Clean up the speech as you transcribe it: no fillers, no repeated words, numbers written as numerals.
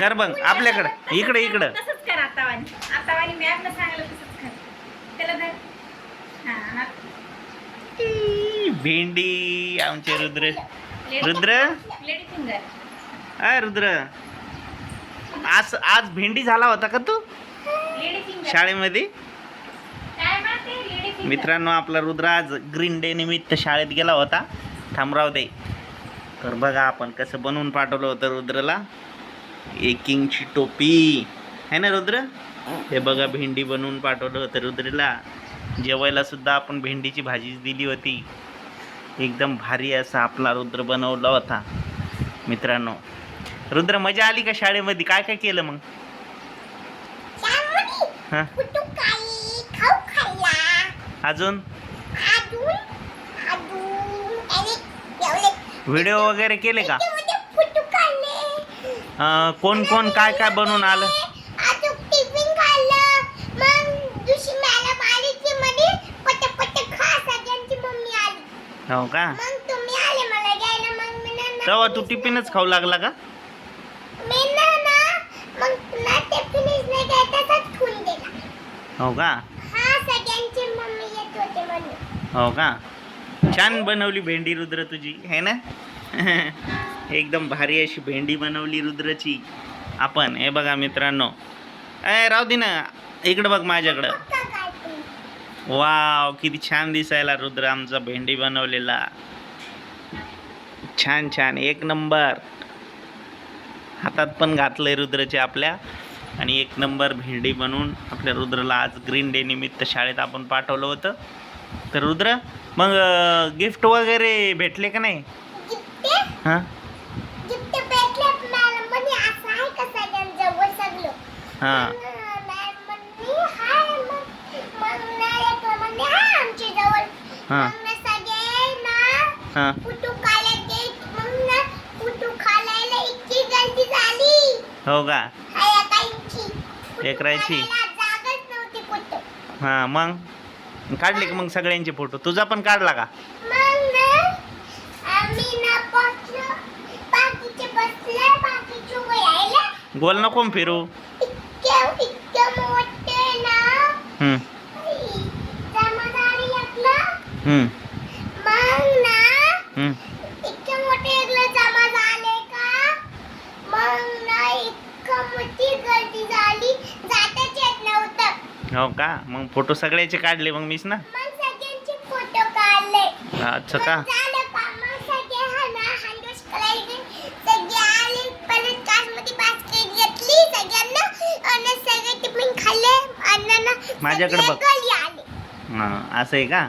कर बघ आपल्याकडं इकडे इकडं तसंच कर आतावानी मॅम न सांगितलं तसंच कर त्याला धर हा भेंडी आमचे रुद्र रुद्र लेडी फिंगर अय रुद्र आज भेंडी झाला होता का तू लेडी फिंगर शाळेमध्ये काय म्हणते लेडी फिंगर मित्रांनो आपला रुद्र आज ग्रीन डे निमित्त शाळेत गेला होता थांबराव दे तर बघा आपण कसं बनवून पाठवलं होतं रुद्रला एकिंगची टोपी है ना रुद्र हे बघा भेंडी बनवून पाठवलं होतं रुद्रला जेवायला सुद्धा आपण भेंडीची भाजीच दिली होती एकदम भारी असा आपला रुद्र बनवला होता मित्रांनो रुद्र मजा आली का शाळेमध्ये काय काय केलं मग हां अजून व्हिडिओ वगैरे केले का कोण कोण काय काय बनवून आलं हो का तेव्हा तू टिफिनच खाऊ लागला का हो का हो का छान बनवली भेंडी रुद्र तुझी है ना एकदम भारी अशी भेंडी बनवली रुद्रची आपण हे बघा मित्रांनो राहू दे ना इकडं बघ माझ्याकडं वाव किती छान दिसायला रुद्र आमचा भेंडी बनवलेला छान छान एक नंबर हातात पण घातलंय रुद्रचे आपल्या आणि एक नंबर भेंडी बनवून आपल्या रुद्रला आज ग्रीन डे निमित्त शाळेत आपण पाठवलं होतं तर रुद्र मग गिफ्ट वगैरे भेटले का नाही हां हां हां हां हो का लेकरायची हां मग काढले का मग सगळ्यांचे फोटो तुझा पण काढला का गोल नको फिरू हो का मग फोटो सगळ्याचे काढले मग मीच ना अच्छा का माझ्याकडे बघ हां असं आहे का